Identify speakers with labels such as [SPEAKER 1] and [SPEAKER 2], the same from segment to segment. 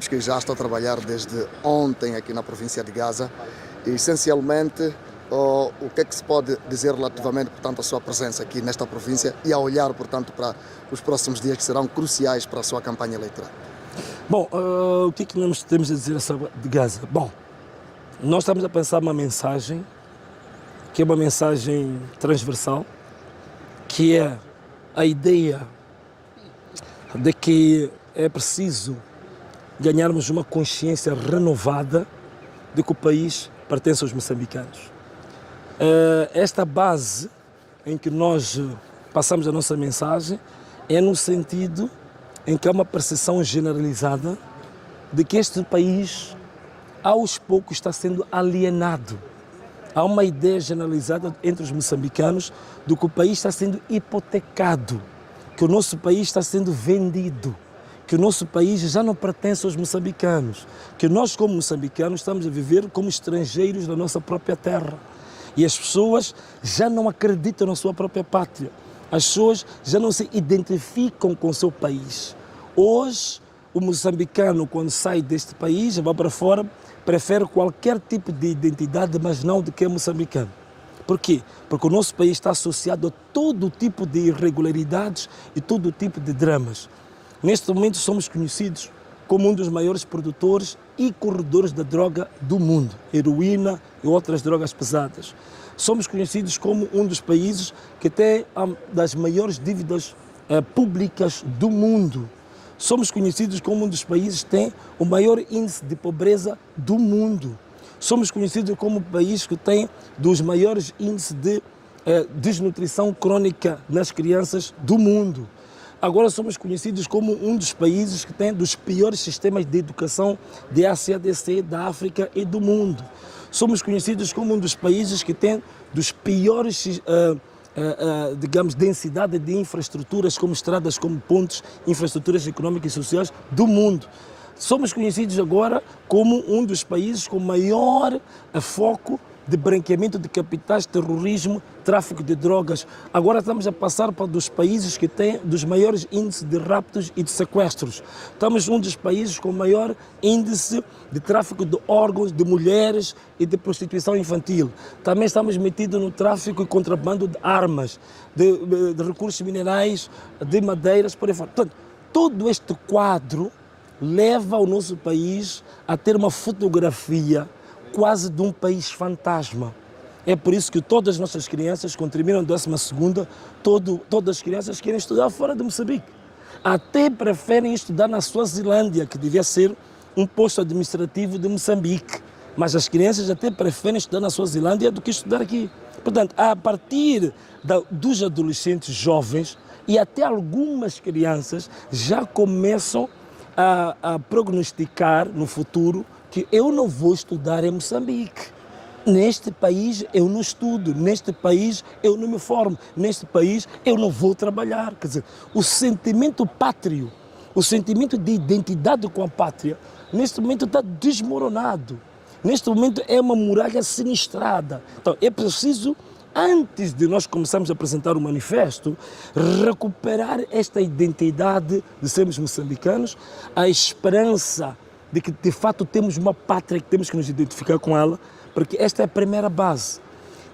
[SPEAKER 1] Que já está a trabalhar desde ontem aqui na província de Gaza e, essencialmente, o que é que se pode dizer relativamente, portanto, à sua presença aqui nesta província e a olhar, portanto, para os próximos dias que serão cruciais para a sua campanha eleitoral?
[SPEAKER 2] Bom, o que é que nós temos a dizer sobre Gaza? Bom, nós estamos a pensar uma mensagem que é uma mensagem transversal, que é a ideia de que é preciso ganharmos uma consciência renovada de que o país pertence aos moçambicanos. Esta base em que nós passamos a nossa mensagem é no sentido em que há uma percepção generalizada de que este país, aos poucos, está sendo alienado. Há uma ideia generalizada entre os moçambicanos de que o país está sendo hipotecado, que o nosso país está sendo vendido, que o nosso país já não pertence aos moçambicanos, que nós, como moçambicanos, estamos a viver como estrangeiros na nossa própria terra. E as pessoas já não acreditam na sua própria pátria. As pessoas já não se identificam com o seu país. Hoje, o moçambicano, quando sai deste país, vai para fora, prefere qualquer tipo de identidade, mas não de que é moçambicano. Por quê? Porque o nosso país está associado a todo tipo de irregularidades e todo tipo de dramas. Neste momento somos conhecidos como um dos maiores produtores e corredores da droga do mundo, heroína e outras drogas pesadas. Somos conhecidos como um dos países que tem das maiores dívidas públicas do mundo. Somos conhecidos como um dos países que tem o maior índice de pobreza do mundo. Somos conhecidos como o país que tem dos maiores índices de desnutrição crônica nas crianças do mundo. Agora somos conhecidos como um dos países que tem dos piores sistemas de educação de ACDC, da África e do mundo. Somos conhecidos como um dos países que tem dos piores, digamos, densidade de infraestruturas, como estradas, como pontes, infraestruturas económicas e sociais do mundo. Somos conhecidos agora como um dos países com maior foco de branqueamento de capitais, terrorismo, tráfico de drogas. Agora estamos a passar para dos países que têm dos maiores índices de raptos e de sequestros. Estamos um dos países com maior índice de tráfico de órgãos, de mulheres e de prostituição infantil. Também estamos metidos no tráfico e contrabando de armas, de recursos minerais, de madeiras, por aí fora. Portanto, todo este quadro leva o nosso país a ter uma fotografia quase de um país fantasma. É por isso que todas as nossas crianças, quando terminam a 12ª, todas as crianças querem estudar fora de Moçambique. Até preferem estudar na Suazilândia, que devia ser um posto administrativo de Moçambique. Mas as crianças até preferem estudar na Suazilândia do que estudar aqui. Portanto, a partir dos adolescentes jovens e até algumas crianças já começam a prognosticar no futuro que eu não vou estudar em Moçambique. Neste país eu não estudo, neste país eu não me formo, neste país eu não vou trabalhar. Quer dizer, o sentimento pátrio, o sentimento de identidade com a pátria, neste momento está desmoronado. Neste momento é uma muralha sinistrada. Então é preciso, antes de nós começarmos a apresentar o manifesto, recuperar esta identidade de sermos moçambicanos, a esperança de que de fato temos uma pátria que temos que nos identificar com ela, porque esta é a primeira base.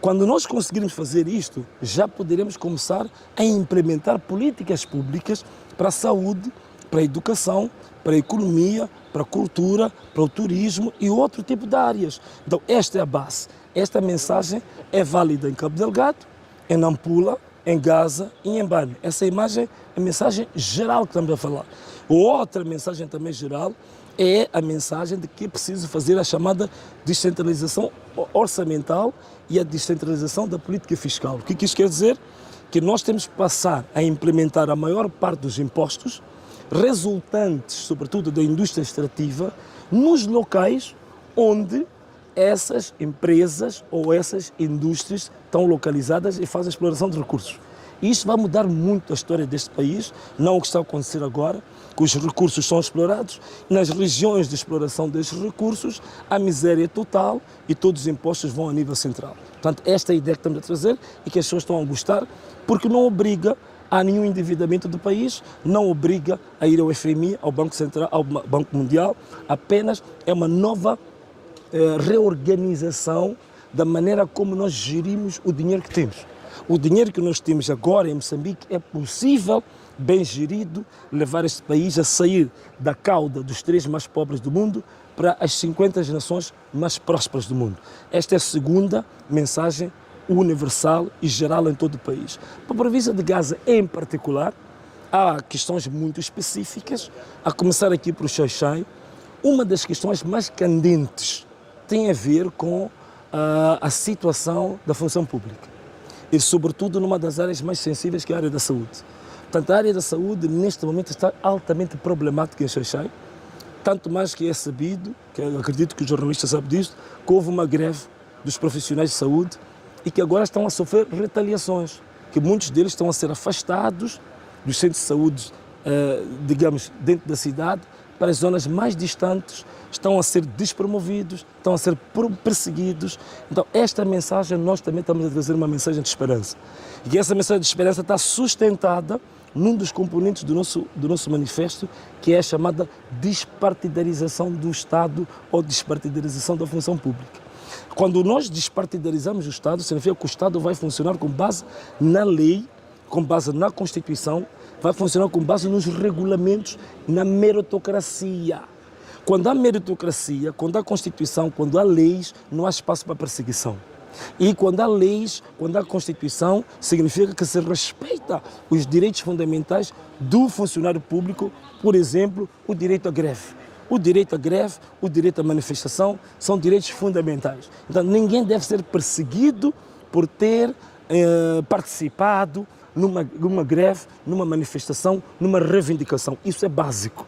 [SPEAKER 2] Quando nós conseguirmos fazer isto, já poderemos começar a implementar políticas públicas para a saúde, para a educação, para a economia, para a cultura, para o turismo e outro tipo de áreas. Então esta é a base. Esta mensagem é válida em Cabo Delgado, em Nampula, em Gaza e em Mbane. Essa imagem é a mensagem geral que estamos a falar. Outra mensagem também geral é a mensagem de que é preciso fazer a chamada descentralização orçamental e a descentralização da política fiscal. O que isso quer dizer? Que nós temos que passar a implementar a maior parte dos impostos resultantes, sobretudo da indústria extrativa, nos locais onde essas empresas ou essas indústrias estão localizadas e fazem a exploração de recursos. Isto vai mudar muito a história deste país, não o que está a acontecer agora, que os recursos são explorados, nas regiões de exploração destes recursos, a miséria é total e todos os impostos vão a nível central. Portanto, esta é a ideia que estamos a trazer e que as pessoas estão a gostar, porque não obriga há nenhum endividamento do país, não obriga a ir ao FMI, ao Banco Central, ao Banco Mundial, apenas é uma nova reorganização da maneira como nós gerimos o dinheiro que temos. O dinheiro que nós temos agora em Moçambique é possível, bem gerido, levar este país a sair da cauda dos 3 mais pobres do mundo para as 50 nações mais prósperas do mundo. Esta é a segunda mensagem universal e geral em todo o país. Para a província de Gaza em particular, há questões muito específicas, a começar aqui por Xai-Xai. Uma das questões mais candentes tem a ver com a situação da função pública e, sobretudo, numa das áreas mais sensíveis, que é a área da saúde. Portanto, a área da saúde, neste momento, está altamente problemática em Xai-Xai, tanto mais que é sabido, que eu acredito que o jornalista sabe disso, que houve uma greve dos profissionais de saúde e que agora estão a sofrer retaliações, que muitos deles estão a ser afastados dos centros de saúde, digamos, dentro da cidade, para as zonas mais distantes, estão a ser despromovidos, estão a ser perseguidos. Então, esta mensagem, nós também estamos a trazer uma mensagem de esperança. E essa mensagem de esperança está sustentada num dos componentes do nosso manifesto, que é a chamada despartidarização do Estado ou despartidarização da função pública. Quando nós despartidarizamos o Estado, significa que o Estado vai funcionar com base na lei, com base na Constituição, vai funcionar com base nos regulamentos, na meritocracia. Quando há meritocracia, quando há Constituição, quando há leis, não há espaço para perseguição. E quando há leis, quando há Constituição, significa que se respeita os direitos fundamentais do funcionário público, por exemplo, o direito à greve. O direito à greve, o direito à manifestação são direitos fundamentais. Então, ninguém deve ser perseguido por ter participado numa greve, numa manifestação, numa reivindicação. Isso é básico.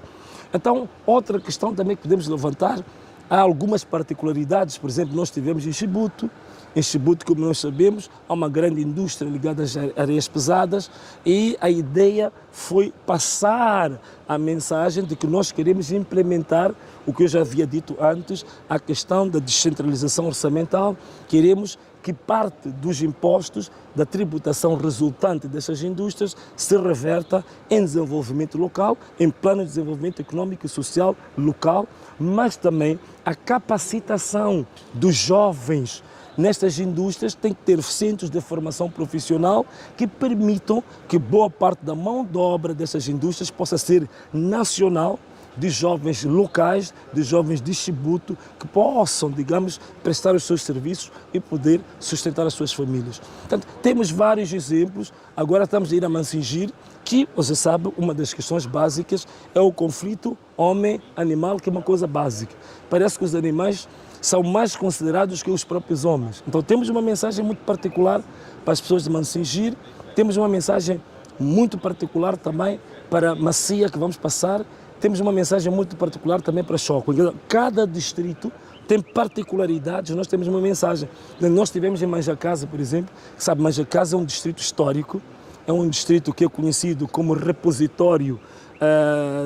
[SPEAKER 2] Então, outra questão também que podemos levantar, há algumas particularidades. Por exemplo, nós tivemos em Chibuto. Em Chibuto, como nós sabemos, há uma grande indústria ligada às areias pesadas e a ideia foi passar a mensagem de que nós queremos implementar o que eu já havia dito antes, a questão da descentralização orçamental. Queremos que parte dos impostos, da tributação resultante dessas indústrias, se reverta em desenvolvimento local, em plano de desenvolvimento econômico e social local, mas também a capacitação dos jovens nestas indústrias tem que ter centros de formação profissional que permitam que boa parte da mão de obra dessas indústrias possa ser nacional, de jovens locais, de jovens de Chibuto, que possam, digamos, prestar os seus serviços e poder sustentar as suas famílias. Portanto, temos vários exemplos. Agora estamos a ir a Mansingir, que, você sabe, uma das questões básicas é o conflito homem-animal, que é uma coisa básica. Parece que os animais são mais considerados que os próprios homens. Então temos uma mensagem muito particular para as pessoas de Mansingir, temos uma mensagem muito particular também para Macia, que vamos passar, temos uma mensagem muito particular também para Choco. Cada distrito tem particularidades, nós temos uma mensagem. Nós tivemos em Manjacasa, por exemplo, sabe, Manjacasa é um distrito histórico, é um distrito que é conhecido como repositório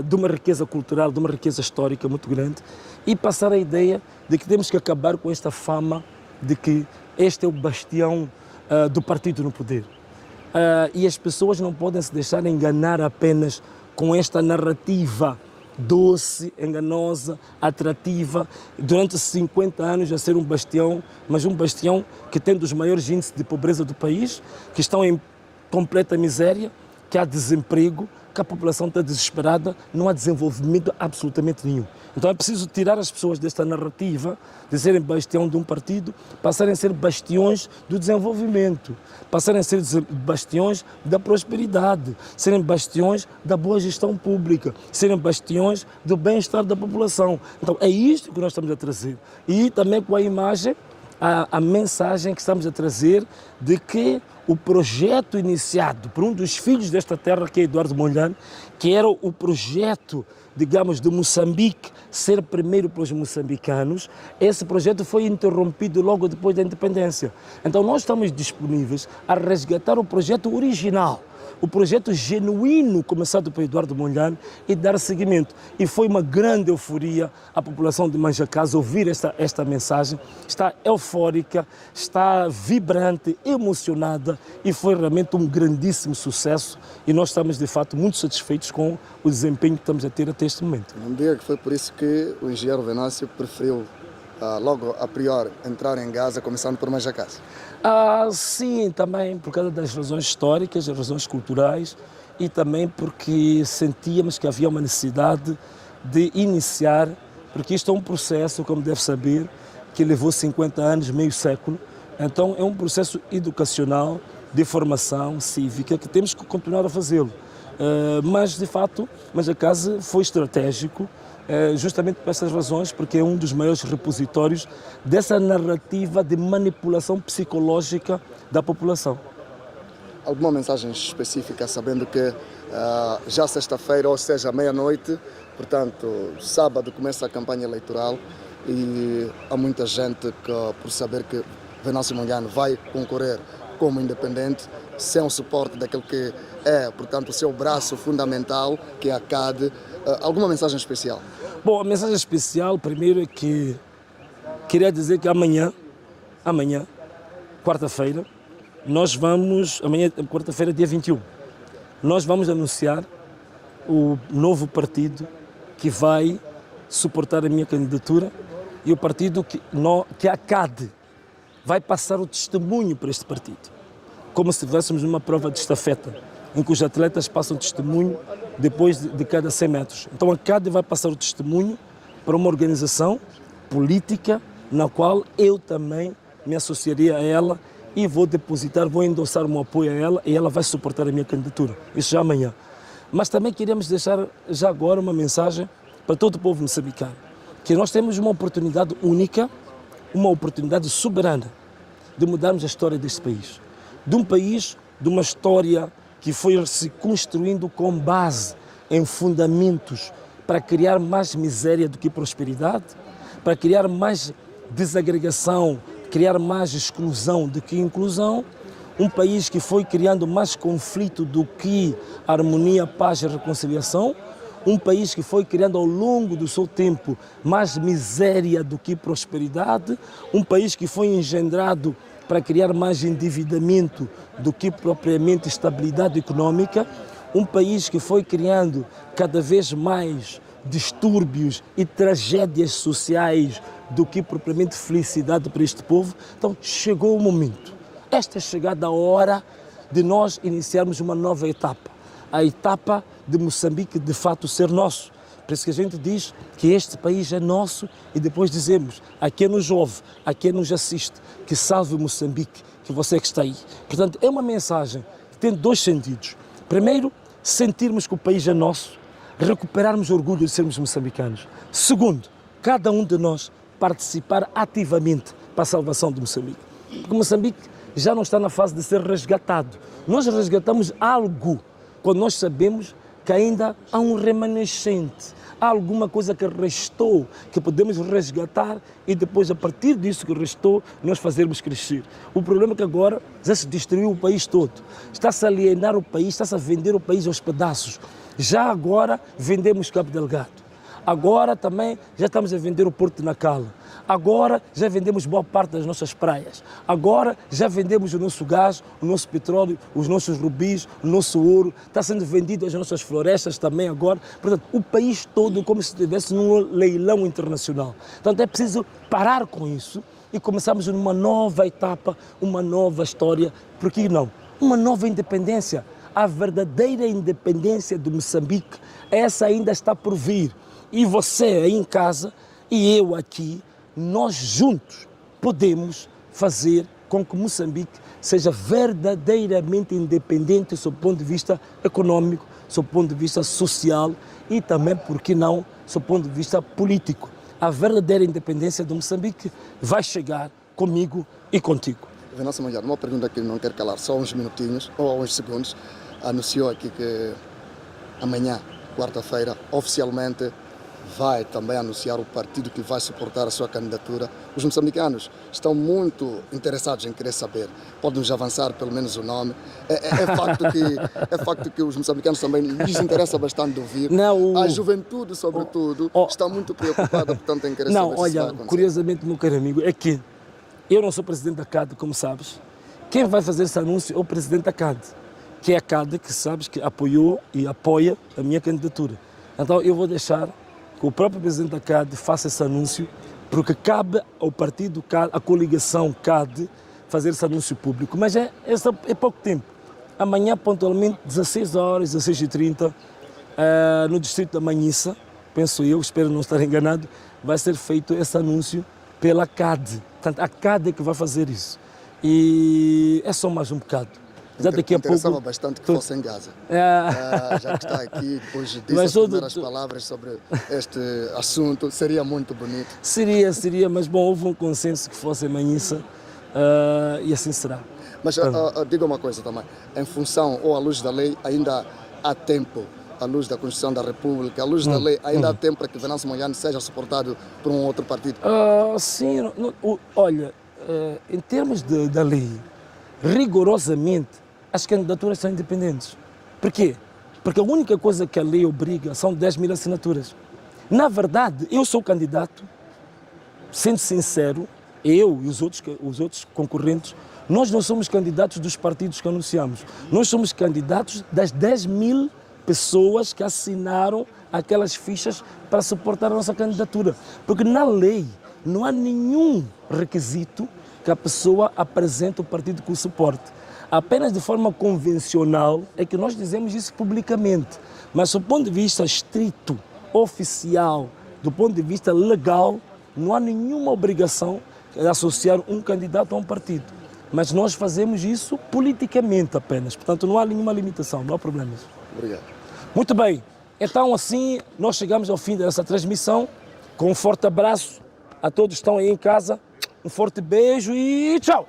[SPEAKER 2] de uma riqueza cultural, de uma riqueza histórica muito grande, e passar a ideia de que temos que acabar com esta fama de que este é o bastião do partido no poder. E as pessoas não podem se deixar enganar apenas com esta narrativa doce, enganosa, atrativa, durante 50 anos a ser um bastião, mas um bastião que tem dos maiores índices de pobreza do país, que estão em completa miséria, que há desemprego, que a população está desesperada, não há desenvolvimento absolutamente nenhum. Então é preciso tirar as pessoas desta narrativa de serem bastião de um partido, passarem a ser bastiões do desenvolvimento, passarem a ser bastiões da prosperidade, serem bastiões da boa gestão pública, serem bastiões do bem-estar da população. Então é isto que nós estamos a trazer. E também com a imagem, a mensagem que estamos a trazer de que o projeto iniciado por um dos filhos desta terra, que é Eduardo Mondlane, que era o projeto, digamos, de Moçambique ser primeiro para os moçambicanos, esse projeto foi interrompido logo depois da independência. Então nós estamos disponíveis a resgatar o projeto original, o projeto genuíno começado por Eduardo Mondlane e dar seguimento. E foi uma grande euforia a população de Manjacás ouvir esta mensagem. Está eufórica, está vibrante, emocionada e foi realmente um grandíssimo sucesso e nós estamos de fato muito satisfeitos com o desempenho que estamos a ter até este momento.
[SPEAKER 1] Não diga que foi por isso que o engenheiro Venâncio preferiu logo a priori entrar em Gaza, começando por Manjacás.
[SPEAKER 2] Sim, também por causa das razões históricas, das razões culturais e também porque sentíamos que havia uma necessidade de iniciar, porque isto é um processo, como deve saber, que levou 50 anos, meio século, então é um processo educacional, de formação cívica, que temos que continuar a fazê-lo. Mas, de fato, Manjacás foi estratégico, justamente por essas razões, porque é um dos maiores repositórios dessa narrativa de manipulação psicológica da população.
[SPEAKER 1] Alguma mensagem específica, sabendo que já sexta-feira, ou seja, meia-noite, portanto, sábado começa a campanha eleitoral e há muita gente que, por saber que Venâncio Mondlane vai concorrer como independente, sem o suporte daquele que é, portanto, o seu braço fundamental, que é a CAD. Alguma mensagem especial?
[SPEAKER 2] Bom, a mensagem especial, primeiro, é que queria dizer que amanhã, quarta-feira, quarta-feira, dia 21, nós vamos anunciar o novo partido que vai suportar a minha candidatura e o partido que a CAD vai passar o testemunho para este partido, como se tivéssemos uma prova de estafeta, em que os atletas passam testemunho depois de cada 100 metros. Então a CAD vai passar o testemunho para uma organização política na qual eu também me associaria a ela e vou endossar o meu apoio a ela e ela vai suportar a minha candidatura. Isso já amanhã. Mas também queríamos deixar já agora uma mensagem para todo o povo moçambicano, que nós temos uma oportunidade única, uma oportunidade soberana de mudarmos a história deste país. De um país, de uma história que foi se construindo com base em fundamentos para criar mais miséria do que prosperidade, para criar mais desagregação, criar mais exclusão do que inclusão, um país que foi criando mais conflito do que harmonia, paz e reconciliação, um país que foi criando ao longo do seu tempo mais miséria do que prosperidade, um país que foi engendrado para criar mais endividamento do que propriamente estabilidade econômica, um país que foi criando cada vez mais distúrbios e tragédias sociais do que propriamente felicidade para este povo. Então chegou o momento, esta é chegada a hora de nós iniciarmos uma nova etapa, a etapa de Moçambique de fato ser nosso. Por isso que a gente diz que este país é nosso e depois dizemos a quem nos ouve, a quem nos assiste, que salve Moçambique, que você que está aí. Portanto, é uma mensagem que tem dois sentidos. Primeiro, sentirmos que o país é nosso, recuperarmos o orgulho de sermos moçambicanos. Segundo, cada um de nós participar ativamente para a salvação de Moçambique. Porque Moçambique já não está na fase de ser resgatado. Nós resgatamos algo quando nós sabemos que ainda há um remanescente, há alguma coisa que restou, que podemos resgatar e depois, a partir disso que restou, nós fazermos crescer. O problema é que agora já se destruiu o país todo, está-se a alienar o país, está-se a vender o país aos pedaços. Já agora vendemos Cabo Delgado, agora também já estamos a vender o Porto de Nacala. Agora já vendemos boa parte das nossas praias. Agora já vendemos o nosso gás, o nosso petróleo, os nossos rubis, o nosso ouro. Está sendo vendido as nossas florestas também agora. Portanto, o país todo como se estivesse num leilão internacional. Portanto, é preciso parar com isso e começarmos uma nova etapa, uma nova história. Por que não? Uma nova independência. A verdadeira independência de Moçambique, essa ainda está por vir. E você aí em casa e eu aqui, nós juntos podemos fazer com que Moçambique seja verdadeiramente independente sob o ponto de vista econômico, sob o ponto de vista social e também, por que não, sob o ponto de vista político. A verdadeira independência de Moçambique vai chegar comigo e contigo.
[SPEAKER 1] Venâncio Mondlane, uma pergunta que não quero calar, só uns minutinhos ou uns segundos. Anunciou aqui que amanhã, quarta-feira, oficialmente vai também anunciar o partido que vai suportar a sua candidatura. Os moçambicanos estão muito interessados em querer saber. Podem-nos avançar pelo menos o nome. É facto que os moçambicanos também lhes interessa bastante de ouvir.
[SPEAKER 2] Não,
[SPEAKER 1] a juventude, sobretudo, está muito preocupada, portanto, em querer
[SPEAKER 2] não,
[SPEAKER 1] saber se isso vai
[SPEAKER 2] olha,
[SPEAKER 1] acontecer.
[SPEAKER 2] curiosamente, meu caro amigo, é que eu não sou presidente da CAD, como sabes. Quem vai fazer esse anúncio é o presidente da CAD, que é a CAD que sabes que apoiou e apoia a minha candidatura. Então eu vou deixar que o próprio presidente da CAD faça esse anúncio, porque cabe ao partido CAD, à coligação CAD, fazer esse anúncio público. Mas é pouco tempo. Amanhã, pontualmente, 16 horas, 16h30, no distrito da Manhissa, penso eu, espero não estar enganado, vai ser feito esse anúncio pela CAD. Portanto, a CAD é que vai fazer isso. E é só mais um bocado. Já daqui a
[SPEAKER 1] Interessava
[SPEAKER 2] pouco
[SPEAKER 1] bastante que fosse em Gaza. Já que está aqui, depois disse as primeiras palavras sobre este assunto, seria muito bonito.
[SPEAKER 2] Seria, mas bom, houve um consenso que fosse em Manhissa e assim será.
[SPEAKER 1] Mas diga uma coisa também, em função ou à luz da lei, ainda há tempo, à luz da Constituição da República, à luz da lei, ainda há tempo para que Venâncio Mondlane seja suportado por um outro partido?
[SPEAKER 2] Sim, olha, em termos da lei, rigorosamente, as candidaturas são independentes. Por quê? Porque a única coisa que a lei obriga são 10 mil assinaturas. Na verdade, eu sou candidato, sendo sincero, eu e os outros concorrentes, nós não somos candidatos dos partidos que anunciamos. Nós somos candidatos das 10 mil pessoas que assinaram aquelas fichas para suportar a nossa candidatura. Porque na lei não há nenhum requisito que a pessoa apresente o partido que o suporte. Apenas de forma convencional é que nós dizemos isso publicamente. Mas do ponto de vista estrito, oficial, do ponto de vista legal, não há nenhuma obrigação de associar um candidato a um partido. Mas nós fazemos isso politicamente apenas. Portanto, não há nenhuma limitação, não há problemas.
[SPEAKER 1] Obrigado.
[SPEAKER 2] Muito bem. Então, assim, nós chegamos ao fim dessa transmissão. Com um forte abraço a todos que estão aí em casa. Um forte beijo e tchau!